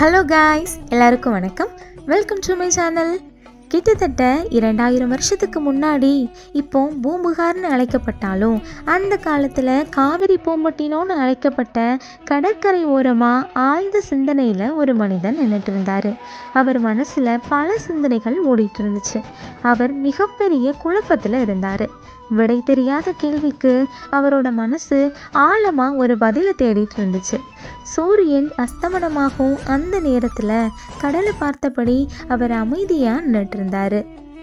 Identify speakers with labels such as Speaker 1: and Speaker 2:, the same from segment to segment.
Speaker 1: Hello guys, எல்லாருக்கும் வணக்கம். Welcome to my channel. கிட்டத்தட்ட 2000 வருஷத்துக்கு முன்னாடி இப்போ பூம்புகார்னு அழைக்கப்பட்டாலும் அந்த காலத்தில் காவிரி பூம்பட்டினோன்னு அழைக்கப்பட்ட கடற்கரை ஓரமாக ஆழ்ந்த சிந்தனையில் ஒரு மனிதன் நின்றுட்டு இருந்தார். அவர் மனசில் பல சிந்தனைகள் ஓடிட்டு இருந்துச்சு. அவர் மிகப்பெரிய குழப்பத்தில் இருந்தார். விடை தெரியாத கேள்விக்கு அவரோட மனசு ஆழமாக ஒரு பதிலை தேடிட்டு இருந்துச்சு. சூரியன் அஸ்தமனமாகும் அந்த நேரத்தில் கடலை பார்த்தபடி அவர் அமைதியாக நின்றுட்டு.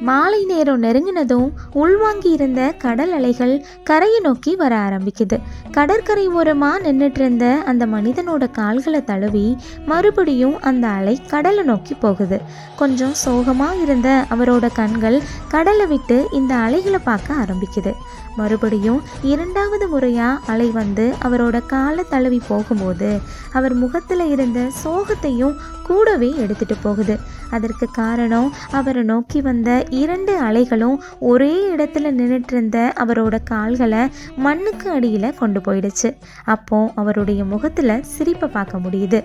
Speaker 1: மாலை நேரம் நெருங்கினதும் உள்வாங்கி இருந்த கடல் அலைகள் கரையை நோக்கி வர ஆரம்பிக்குது. கடற்கரை ஓரமாக நின்றுட்டு இருந்த அந்த மனிதனோட கால்களை தழுவி மறுபடியும் அந்த அலை கடலை நோக்கி போகுது. கொஞ்சம் சோகமாக இருந்த அவரோட கண்கள் கடலை விட்டு இந்த அலைகளை பார்க்க ஆரம்பிக்குது. மறுபடியும் 2வது முறையாக அலை வந்து அவரோட காலை தழுவி போகும்போது அவர் முகத்தில் இருந்த சோகத்தையும் கூடவே எடுத்துட்டு போகுது. அதற்கு காரணம் அவரை நோக்கி வந்த 2 அலைகளும் ஒரே இடத்துல நின்றுட்டு இருந்த அவரோட கால்களை மண்ணுக்கு அடியில் கொண்டு போயிடுச்சு. அப்போ அவருடைய முகத்தில் சிரிப்பை பார்க்க முடியுது.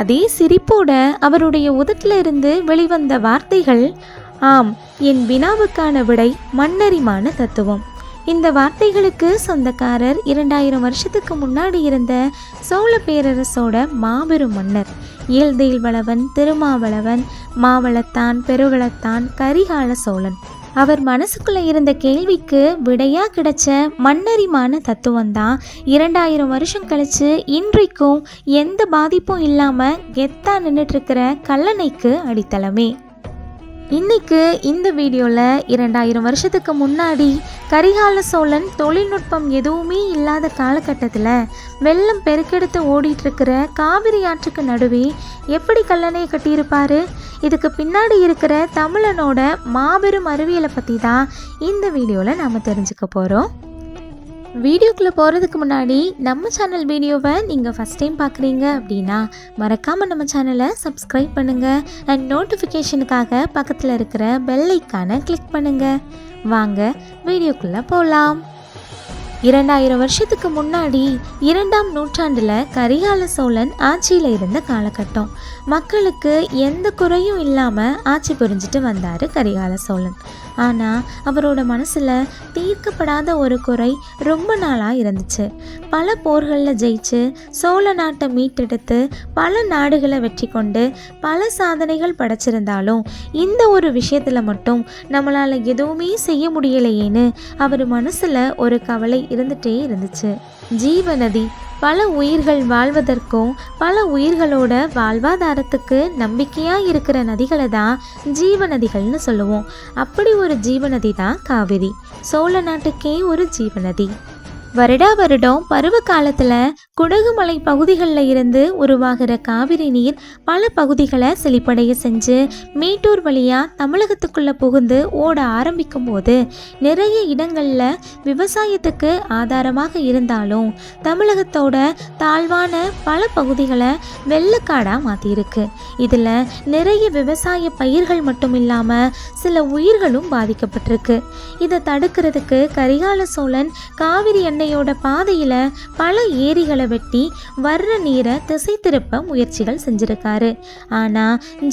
Speaker 1: அதே சிரிப்போட அவருடைய உதட்டில் இருந்து வெளிவந்த வார்த்தைகள், ஆம், என் வினாவுக்கான விடை மண்ணரிமான தத்துவம். இந்த வார்த்தைகளுக்கு சொந்தக்காரர் 2000 வருஷத்துக்கு முன்னாடி இருந்த சோழ பேரரசோட மாபெரும் மன்னர் ஈழ்தேல்வளவன், திருமாவளவன், மாவளத்தான், பெருவளத்தான், கரிகால சோழன். அவர் மனசுக்குள்ள இருந்த கேள்விக்கு விடையா கிடைச்ச மண்ணரிமான தத்துவம் தான் 2000 வருஷம் கழிச்சு இன்றைக்கும் எந்த பாதிப்பும் இல்லாம கெத்தா நின்றுட்டு இருக்கிற கல்லணைக்கு அடித்தளமே. இன்னைக்கு இந்த வீடியோவில் 2000 வருஷத்துக்கு முன்னாடி கரிகால சோழன் தொழில்நுட்பம் எதுவுமே இல்லாத காலகட்டத்தில் வெள்ளம் பெருக்கெடுத்து ஓடிட்டுருக்கிற காவிரி ஆற்றுக்கு நடுவே எப்படி கல்லணையை கட்டியிருப்பார், இதுக்கு பின்னாடி இருக்கிற தமிழனோட மாபெரும் அறிவியலை பற்றி தான் இந்த வீடியோவில் நாம் தெரிஞ்சுக்க போகிறோம். வீடியோக்குள்ளே போகிறதுக்கு முன்னாடி நம்ம சேனல் வீடியோவை நீங்கள் ஃபஸ்ட் டைம் பார்க்குறீங்க அப்படின்னா மறக்காமல் நம்ம சேனலை சப்ஸ்கிரைப் பண்ணுங்கள் அண்ட் நோட்டிஃபிகேஷனுக்காக பக்கத்தில் இருக்கிற பெல் ஐக்கானை கிளிக் பண்ணுங்கள். வாங்க வீடியோக்குள்ளே போகலாம். 2000 வருஷத்துக்கு முன்னாடி 2ஆம் நூற்றாண்டில் கரிகால சோழன் ஆட்சியில் இருந்த காலகட்டம். மக்களுக்கு எந்த குறையும் இல்லாமல் ஆட்சி புரிஞ்சிட்டு வந்தார் கரிகால சோழன். ஆனால் அவரோட மனசில் தீர்க்கப்படாத ஒரு குறை ரொம்ப நாளாக இருந்துச்சு. பல போர்களில் ஜெயிச்சு சோழ நாட்டை மீட்டெடுத்து பல நாடுகளை வெற்றி கொண்டு பல சாதனைகள் படைச்சிருந்தாலும் இந்த ஒரு விஷயத்தில் மட்டும் நம்மளால் எதுவுமே செய்ய முடியலையேன்னு அவர் மனசில் ஒரு கவலை இருந்துகிட்டே இருந்துச்சு. ஜீவநதி பல உயிர்கள் வாழ்வதற்கும் பல உயிர்களோட வாழ்வாதாரத்துக்கு நம்பிக்கையாக இருக்கிற நதிகளை தான் ஜீவநதிகள்னு சொல்லுவோம். அப்படி ஒரு ஜீவநதி தான் காவிரி. சோழ நாட்டுக்கே ஒரு ஜீவநதி. வருடா வருடம் பருவ காலத்தில் குடகுமலை பகுதிகளில் இருந்து உருவாகிற காவிரி நீர் பல பகுதிகளை செழிப்படைய செஞ்சு மேட்டூர் வழியாக தமிழகத்துக்குள்ளே புகுந்து ஓட ஆரம்பிக்கும் போது நிறைய இடங்களில் விவசாயத்துக்கு ஆதாரமாக இருந்தாலும் தமிழகத்தோட தாழ்வான பல பகுதிகளை வெள்ளக்காடாக மாற்றியிருக்கு. இதில் நிறைய விவசாய பயிர்கள் மட்டும் இல்லாமல் சில உயிர்களும் பாதிக்கப்பட்டிருக்கு. இதை தடுக்கிறதுக்கு கரிகால சோழன் காவிரி எண்ணெயோட பாதையில பல ஏரிகளை வெட்டி வர்ற நீரை திசை திருப்ப முயற்சிகள் செஞ்சிருக்காரு. ஆனா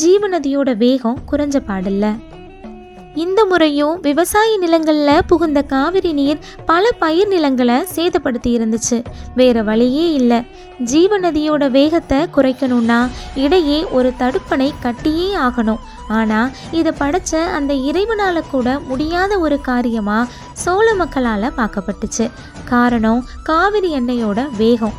Speaker 1: ஜீவநதியோட வேகம் குறைஞ்ச பாடில்ல. இந்த முறையும் விவசாய நிலங்களில் புகுந்த காவிரி நீர் பல பயிர் நிலங்களை சேதப்படுத்தி இருந்துச்சு. வேற வழியே இல்லை. ஜீவநதியோட வேகத்தை குறைக்கணும்னா இடையே ஒரு தடுப்பணை கட்டியே ஆகணும். ஆனால் இதை படைச்ச அந்த இறைவனால் கூட முடியாத ஒரு காரியமாக சோழ மக்களால் பார்க்கப்பட்டுச்சு. காரணம் காவிரி எண்ணெயோட வேகம்.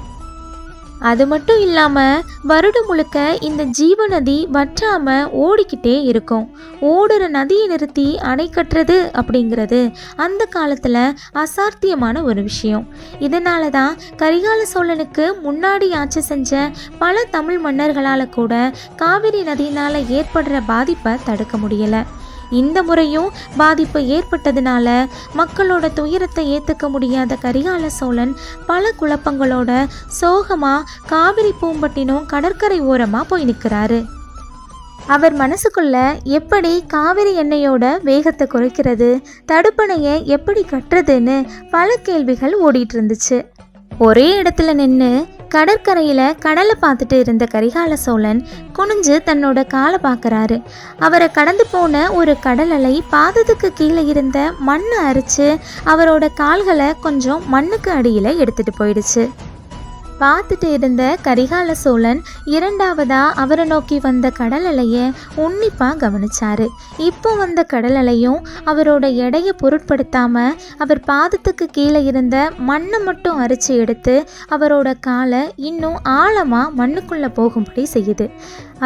Speaker 1: அது மட்டும் இல்லாமல் வருடம் முழுக்க இந்த ஜீவநதி வற்றாமல் ஓடிக்கிட்டே இருக்கும். ஓடுற நதியை நிறுத்தி அணை கட்டுறது அப்படிங்கிறது அந்த காலத்தில் அசாத்தியமான ஒரு விஷயம். இதனால தான் கரிகால சோழனுக்கு முன்னாடி ஆட்சி செஞ்ச பல தமிழ் மன்னர்களால் கூட காவிரி நதியினால் ஏற்படுற பாதிப்பை தடுக்க முடியலை. இந்த முறையும் பாதிப்பு ஏற்பட்டதுனால மக்களோட துயரத்தை ஏற்றுக்க முடியாத கரிகால சோழன் பல குழப்பங்களோட சோகமாக காவிரி பூம்பட்டினம் கடற்கரை ஓரமாக போய் நிற்கிறாரு. அவர் மனசுக்குள்ள எப்படி காவிரி எண்ணெயோட வேகத்தை குறைக்கிறது, தடுப்பணையை எப்படி கட்டுறதுன்னு பல கேள்விகள் ஓடிட்டு இருந்துச்சு. ஒரே இடத்துல நின்று கடற்கரையில் கடலை பார்த்துட்டு இருந்த கரிகால சோழன் குனிஞ்சு தன்னோட காலை பார்க்குறாரு. அவரை கடந்து போன ஒரு கடல் அலை பாதத்துக்கு கீழே இருந்த மண்ணை அரிச்சு அவரோட கால்களை கொஞ்சம் மண்ணுக்கு அடியில் எடுத்துகிட்டு போயிடுச்சு. பார்த்துட்டு இருந்த கரிகால சோழன் இரண்டாவதா அவரை நோக்கி வந்த கடல் அலையை உன்னிப்பாக கவனிச்சாரு. இப்போ வந்த கடல் அலையும் அவரோட எடையை பொருட்படுத்தாமல் அவர் பாதத்துக்கு கீழே இருந்த மண்ணை மட்டும் அரிச்சு எடுத்து அவரோட காலை இன்னும் ஆழமாக மண்ணுக்குள்ளே போகும்படி செய்யுது.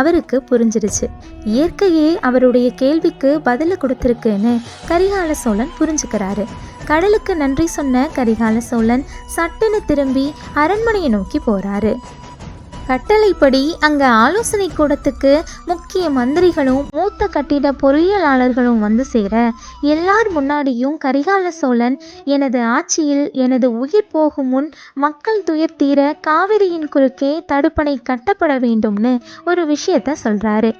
Speaker 1: அவருக்கு புரிஞ்சிடுச்சு, இயற்கையே அவருடைய கேள்விக்கு பதில் கொடுத்துருக்குன்னு கரிகால சோழன் புரிஞ்சுக்கிறாரு. கடலுக்கு நன்றி சொன்ன கரிகால சோழன் சட்டுன்னு திரும்பி அரண்மனையை நோக்கி போறாரு. கட்டளைப்படி அங்கே ஆலோசனை கூடத்துக்கு முக்கிய மந்திரிகளும் மூத்த கட்டிட பொறியியலாளர்களும் வந்து சேர எல்லார் முன்னாடியும் கரிகால சோழன் எனது ஆட்சியில் எனது உயிர் போகும் முன் மக்கள் துயர் தீர காவிரியின் குறுக்கே தடுப்பணை கட்டப்பட வேண்டும்னு ஒரு விஷயத்த சொல்கிறாரு.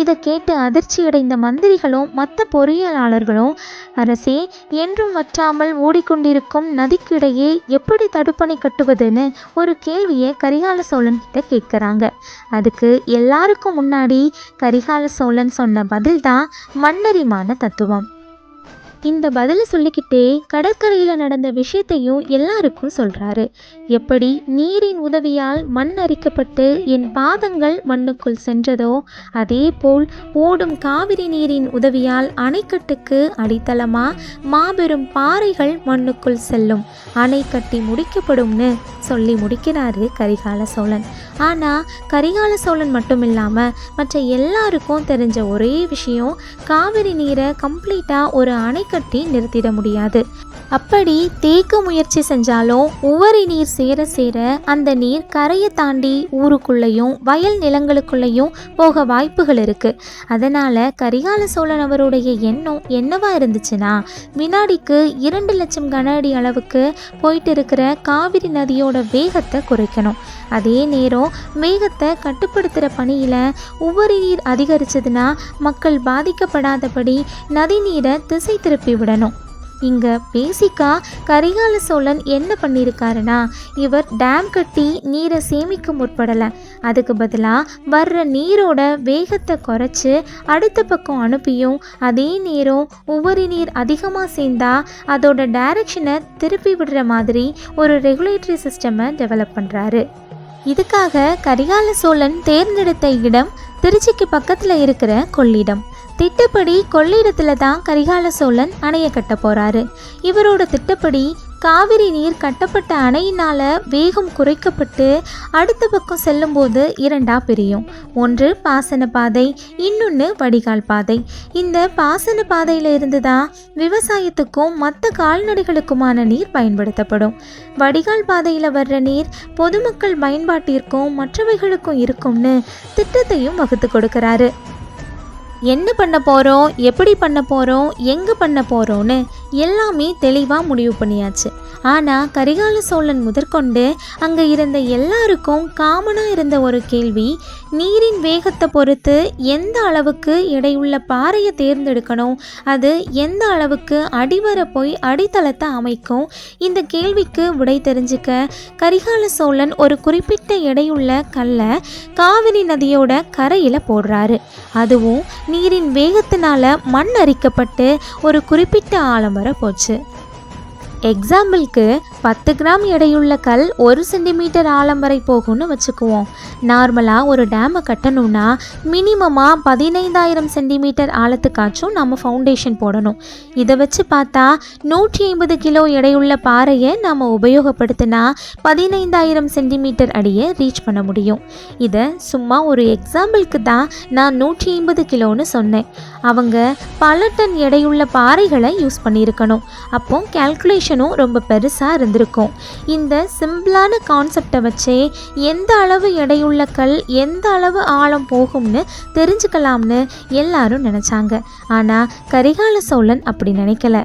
Speaker 1: இதை கேட்டு அதிர்ச்சியடைந்த மந்திரிகளும் மற்ற பொறியியலாளர்களும், அரசே, என்றும் வற்றாமல் ஓடிக்கொண்டிருக்கும் நதிக்கிடையே எப்படி தடுப்பணை கட்டுவதுன்னு ஒரு கேள்வியை கரிகால சோழன் கிட்ட கேட்குறாங்க. அதுக்கு எல்லாருக்கும் முன்னாடி கரிகால சோழன் சொன்ன பதில் தான் மன்னரிமான தத்துவம். இந்த பதிலை சொல்லிக்கிட்டே கடற்கரையில் நடந்த விஷயத்தையும் எல்லாருக்கும் சொல்கிறாரு. எப்படி நீரின் உதவியால் மண் அரிக்கப்பட்டு என் பாதங்கள் மண்ணுக்குள் சென்றதோ அதே போல் ஓடும் காவிரி நீரின் உதவியால் அணைக்கட்டுக்கு அடித்தளமாக மாபெரும் பாறைகள் மண்ணுக்குள் செல்லும், அணை கட்டி முடிக்கப்படும்னு சொல்லி முடிக்கிறாரு கரிகால சோழன். ஆனால் கரிகால சோழன் மட்டும் இல்லாமல் மற்ற எல்லாருக்கும் தெரிஞ்ச ஒரே விஷயம், காவிரி நீரை கம்ப்ளீட்டாக ஒரு அணை கட்டி நிறுத்திட முடியாது. அப்படி தேக்க முயற்சி செஞ்சாலும் உவரி நீர் சேர சேர அந்த நீர் கரையை தாண்டி ஊருக்குள்ளேயும் வயல் நிலங்களுக்குள்ளேயும் போக வாய்ப்புகள் இருக்குது. அதனால் கரிகால சோழன் அவருடைய எண்ணம் என்னவா இருந்துச்சுன்னா, வினாடிக்கு 2 லட்சம் கன அடி அளவுக்கு போயிட்டு இருக்கிற காவிரி நதியோட வேகத்தை குறைக்கணும். அதே நேரம் வேகத்தை கட்டுப்படுத்துகிற பணியில் உவரி நீர் அதிகரிச்சதுன்னா மக்கள் பாதிக்கப்படாதபடி நதி நீரை திசை திருப்பி விடணும். இங்கே பேசிக்காக கரிகால சோழன் என்ன பண்ணியிருக்காருன்னா, இவர் டேம் கட்டி நீரை சேமிக்க முற்படலை. அதுக்கு பதிலாக வர்ற நீரோட வேகத்தை குறைச்சி அடுத்த பக்கம் அனுப்பியும் அதே நேரம் உவரி நீர் அதிகமாக சேர்ந்தா அதோட டைரக்ஷனை திருப்பி விடுற மாதிரி ஒரு ரெகுலேட்டரி சிஸ்டமை டெவலப் பண்ணுறாரு. இதுக்காக கரிகால சோழன் தேர்ந்தெடுத்த இடம் திருச்சிக்கு பக்கத்தில் இருக்கிற கொள்ளிடம். திட்டப்படி கொள்ளிடத்தில் தான் கரிகால சோழன் அணையை கட்ட போகிறாரு. இவரோட திட்டப்படி காவிரி நீர் கட்டப்பட்ட அணையினால் வேகம் குறைக்கப்பட்டு அடுத்த பக்கம் செல்லும்போது 2ஆக பிரியும். ஒன்று பாசன பாதை, இன்னொன்று வடிகால் பாதை. இந்த பாசன பாதையில் இருந்து தான் விவசாயத்துக்கும் மற்ற கால்நடைகளுக்குமான நீர் பயன்படுத்தப்படும். வடிகால் பாதையில் வர்ற நீர் பொதுமக்கள் பயன்பாட்டிற்கும் மற்றவைகளுக்கும் இருக்கும்னு திட்டத்தையும் வகுத்து கொடுக்குறாரு. என்ன பண்ண போகிறோம், எப்படி பண்ண போகிறோம், எங்கே பண்ண போகிறோன்னு எல்லாமே தெளிவாக முடிவு பண்ணியாச்சு. ஆனால் கரிகால சோழன் முதற்கொண்டு அங்கே இருந்த எல்லாருக்கும் காமனாக இருந்த ஒரு கேள்வி, நீரின் வேகத்தை பொறுத்து எந்த அளவுக்கு எடையுள்ள பாறையை தேர்ந்தெடுக்கணும், அது எந்த அளவுக்கு அடிவர போய் அடித்தளத்தை அமைக்கும். இந்த கேள்விக்கு விடை தெரிஞ்சுக்க கரிகால சோழன் ஒரு குறிப்பிட்ட எடையுள்ள கல்லை காவிரி நதியோட கரையில் போடுறாரு. அதுவும் நீரின் வேகத்தினால மண் அரிக்கப்பட்டு ஒரு குறிப்பிட்ட ஆழம் வர போச்சு. எக்ஸாம்பிளுக்கு 10 கிராம் எடையுள்ள கல் 1 சென்டிமீட்டர் ஆழம் வரை போகும்னு வச்சுக்குவோம். நார்மலாக ஒரு டேமை கட்டணும்னா மினிமமாக 15,000 சென்டிமீட்டர் ஆழத்துக்காச்சும் நம்ம ஃபவுண்டேஷன் போடணும். இதை வச்சு பார்த்தா 150 கிலோ எடையுள்ள பாறையை நம்ம உபயோகப்படுத்தினா 15,000 சென்டிமீட்டர் அடியை ரீச் பண்ண முடியும். இதை சும்மா ஒரு எக்ஸாம்பிளுக்கு தான் நான் 150 கிலோன்னு சொன்னேன். அவங்க பல டன் எடையுள்ள பாறைகளை யூஸ் பண்ணியிருக்கணும். அப்போ கேல்குலேஷனும் ரொம்ப பெருசாக இருந்திருக்கும். இந்த சிம்பிளான கான்செப்டை வச்சே எந்த அளவு எடையுள்ள கல் எந்த அளவு ஆழம் போகும்னு தெரிஞ்சுக்கலாம்னு எல்லாரும் நினச்சாங்க. ஆனால் கரிகால சோழன் அப்படி நினைக்கல.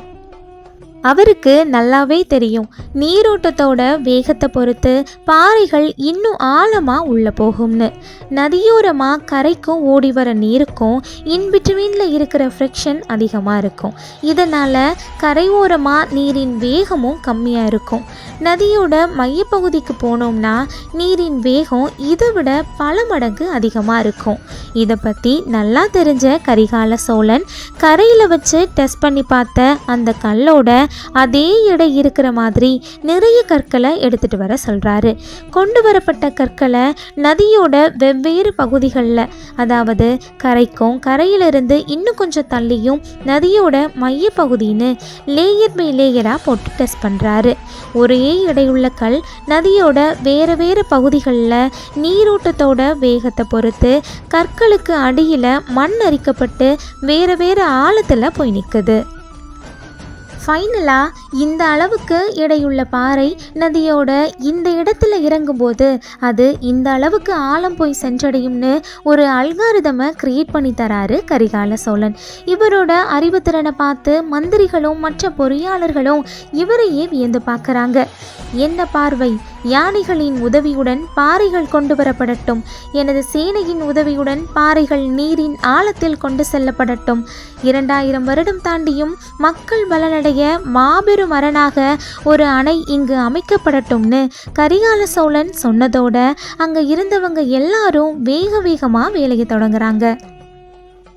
Speaker 1: அவருக்கு நல்லாவே தெரியும், நீரோட்டத்தோட வேகத்தை பொறுத்து பாறைகள் இன்னும் ஆழமாக உள்ள போகும்னு. நதியோரமாக கரைக்கும் ஓடி வர நீருக்கும் இன்பிட்வீனில் இருக்கிற ஃப்ரிக்ஷன் அதிகமாக இருக்கும். இதனால் கரையோரமாக நீரின் வேகமும் கம்மியாக இருக்கும். நதியோட மையப்பகுதிக்கு போனோம்னா நீரின் வேகம் இதை விட பல மடங்கு அதிகமாக இருக்கும். இதை பற்றி நல்லா தெரிஞ்ச கரிகால சோழன் கரையில் வச்சு டெஸ்ட் பண்ணி பார்த்த அந்த கல்லோட அதே எடை இருக்கிற மாதிரி நிறைய கற்களை எடுத்துகிட்டு வர சொல்கிறாரு. கொண்டு வரப்பட்ட கற்களை நதியோட வெவ்வேறு பகுதிகளில், அதாவது கரைக்கும் கரையிலிருந்து இன்னும் கொஞ்சம் தள்ளியும் நதியோட மையப்பகுதின்னு லேயர் பை லேயராக போட்டு டெஸ்ட் பண்ணுறாரு. ஒரே எடையுள்ள கல் நதியோட வேறு வேறு பகுதிகளில் நீரோட்டத்தோட வேகத்தை பொறுத்து கற்களுக்கு அடியில் மண் அரிக்கப்பட்டு வேறு வேறு ஆழத்தில் போய் நிற்குது. ஃபைனலாக இந்த அளவுக்கு எடையுள்ள பாறை நதியோட இந்த இடத்துல இறங்கும்போது அது இந்த அளவுக்கு ஆழம் போய் சென்றடையும்னு ஒரு அல்காரிதமை கிரியேட் பண்ணி தராரு கரிகால சோழன். இவரோட அறிவுத்திறனை பார்த்து மந்திரிகளும் மற்ற பொறியாளர்களும் இவரையே வியந்து பார்க்குறாங்க. என்ன பார்வை! யானைகளின் உதவியுடன் பாறைகள் கொண்டு வரப்படட்டும், எனது சேனையின் உதவியுடன் பாறைகள் நீரின் ஆழத்தில் கொண்டு செல்லப்படட்டும், 2000 வருடம் தாண்டியும் மக்கள் பலனடைய மாபெரும் அரணாக ஒரு அணை இங்கு அமைக்கப்படட்டும்னு கரிகால சோழன் சொன்னதோட அங்கே இருந்தவங்க எல்லாரும் வேக வேகமாக வேலையை தொடங்குறாங்க.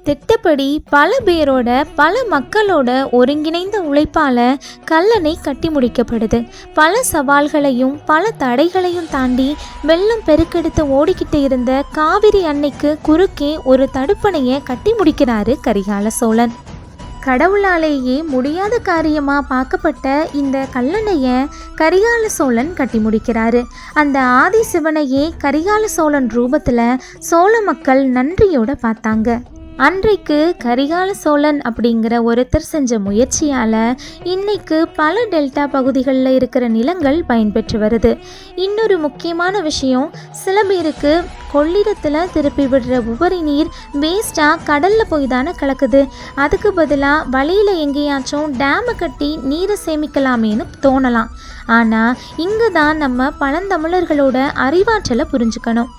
Speaker 1: திட்டப்படி பல பேரோட பல மக்களோட ஒருங்கிணைந்த உழைப்பால் கல்லணை கட்டி முடிக்கப்படுது. பல சவால்களையும் பல தடைகளையும் தாண்டி வெள்ளம் பெருக்கெடுத்து ஓடிக்கிட்டு இருந்த காவிரி அன்னைக்கு குறுக்கே ஒரு தடுப்பணையை கட்டி முடிக்கிறாரு கரிகால சோழன். கடவுளாலேயே முடியாத காரியமாக பார்க்கப்பட்ட இந்த கல்லணையை கரிகால சோழன் கட்டி முடிக்கிறாரு. அந்த ஆதி சிவனையே கரிகால சோழன் ரூபத்தில் சோழ மக்கள் நன்றியோடு பார்த்தாங்க. அன்றைக்கு கரிகால சோழன் அப்படிங்கிற ஒருத்தர் செஞ்ச முயற்சியால் இன்னைக்கு பல டெல்டா பகுதிகளில் இருக்கிற நிலங்கள் பயன்பெற்று வருது. இன்னொரு முக்கியமான விஷயம், சில பேருக்கு கொள்ளிடத்தில் திருப்பி விடுற உபரி நீர் வேஸ்ட்டாக கடலில் போய் தானே கலக்குது. அதுக்கு பதிலாக வழியில் எங்கேயாச்சும் டேமை கட்டி நீரை சேமிக்கலாமேன்னு தோணலாம். ஆனால் இங்கே தான் நம்ம பழந்தமிழர்களோட அறிவாற்றலை புரிஞ்சுக்கணும்.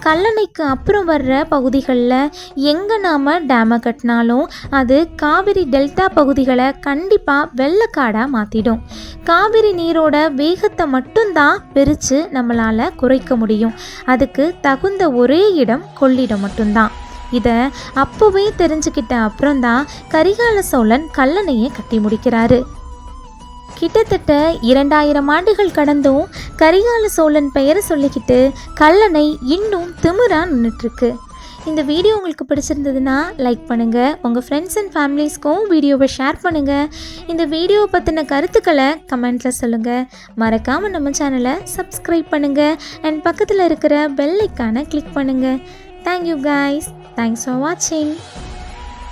Speaker 1: கல்லணைக்கு அப்புறம் வர்ற பகுதிகளில் எங்கே நாம் டேமை கட்டினாலும் அது காவிரி டெல்டா பகுதிகளை கண்டிப்பாக வெள்ளக்காடாக மாற்றிடும். காவிரி நீரோட வேகத்தை மட்டும்தான் பிரித்து நம்மளால் குறைக்க முடியும். அதுக்கு தகுந்த ஒரே இடம் கொள்ளிடம் மட்டும்தான். இதை அப்போவே தெரிஞ்சுக்கிட்ட அப்புறம்தான் கரிகால சோழன் கல்லணையை கட்டி முடிக்கிறாரு. கிட்டத்தட்ட 2000 ஆண்டுகள் கடந்தும் கரிகால சோழன் பெயரை சொல்லிக்கிட்டு கல்லணை இன்னும் திமிரா நின்றுட்டுருக்கு. இந்த வீடியோ உங்களுக்கு பிடிச்சிருந்ததுன்னா லைக் பண்ணுங்கள், உங்கள் ஃப்ரெண்ட்ஸ் அண்ட் ஃபேமிலிஸ்க்கும் வீடியோவை ஷேர் பண்ணுங்கள். இந்த வீடியோவை பற்றின கருத்துக்களை கமெண்ட்டில் சொல்லுங்கள். மறக்காமல் நம்ம சேனலை சப்ஸ்கிரைப் பண்ணுங்கள் அண்ட் பக்கத்தில் இருக்கிற பெல் ஐக்கானை கிளிக் பண்ணுங்கள். Thank you guys. தேங்க்ஸ் ஃபார் வாட்சிங்.